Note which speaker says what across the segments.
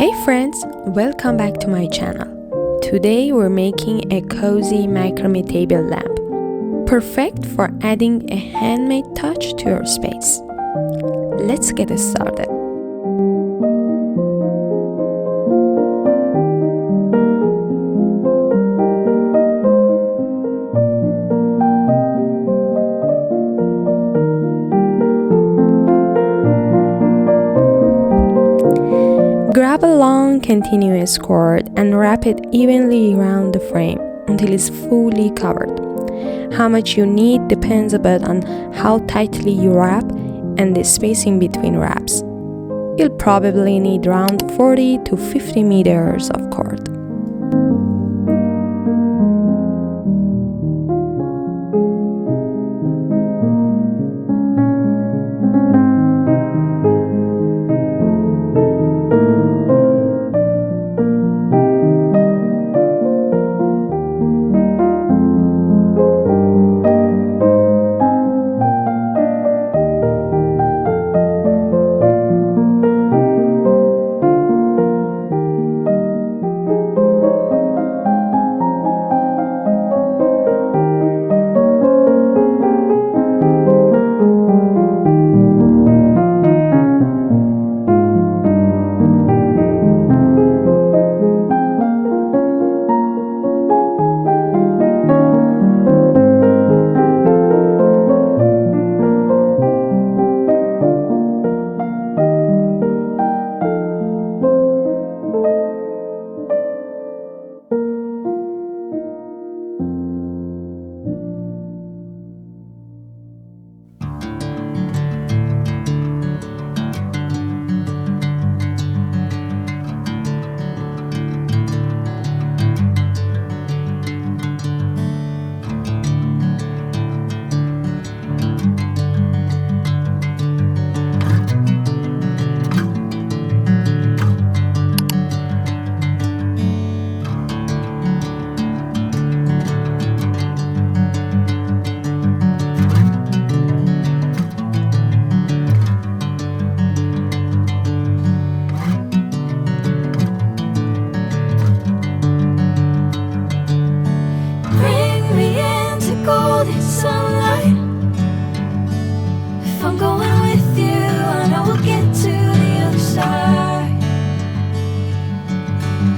Speaker 1: Hey friends, welcome back to my channel. Today we're making a cozy macrame table lamp, perfect for adding a handmade touch to your space. Let's get started. Grab a long continuous cord and wrap it evenly around the frame until it's fully covered. How much you need depends a bit on how tightly you wrap and the spacing between wraps. You'll probably need around 40 to 50 meters of cord.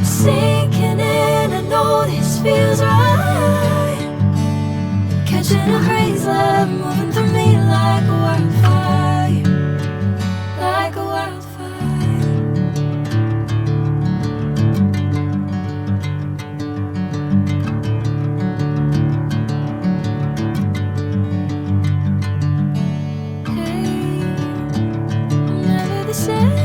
Speaker 2: Sinking in, I know this feels right. Catching a crazy love moving through me like a wildfire, like a wildfire. Hey, I'm never the same.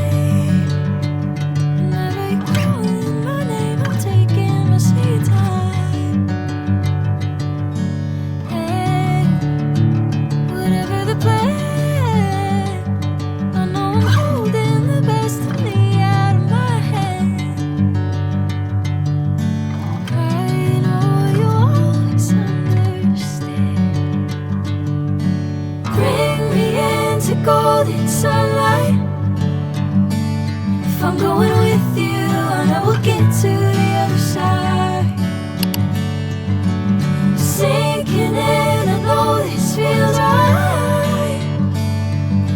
Speaker 2: Golden sunlight. If I'm going with you, I know we'll get to the other side. Sinking in, I know this feels right.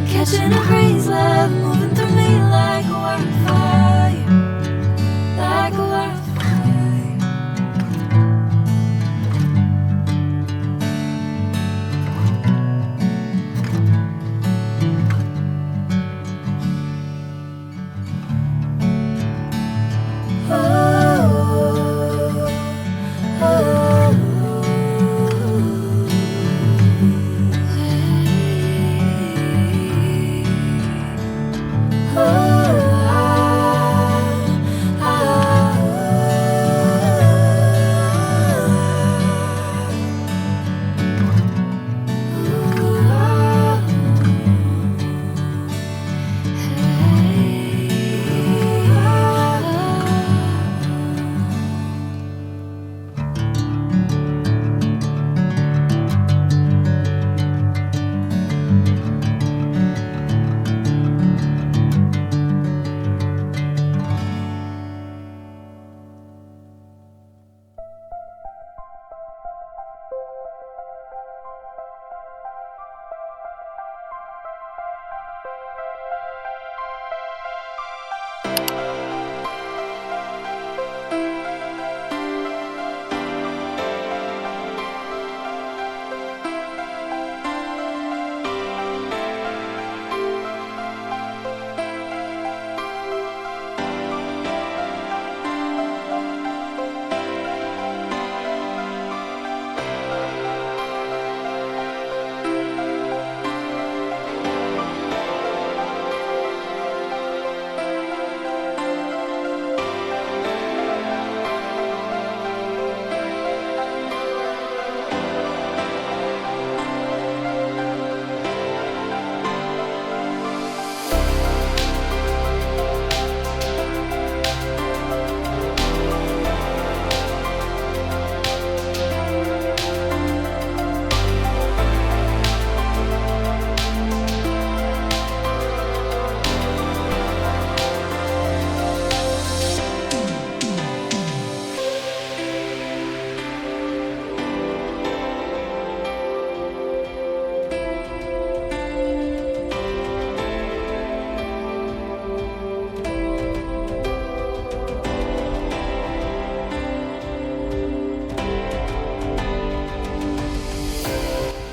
Speaker 2: Catching a crazy love moving through me like a wildfire, like a wildfire.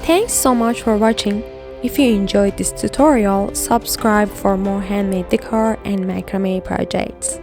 Speaker 1: Thanks so much for watching. If you enjoyed this tutorial, subscribe for more handmade decor and macrame projects.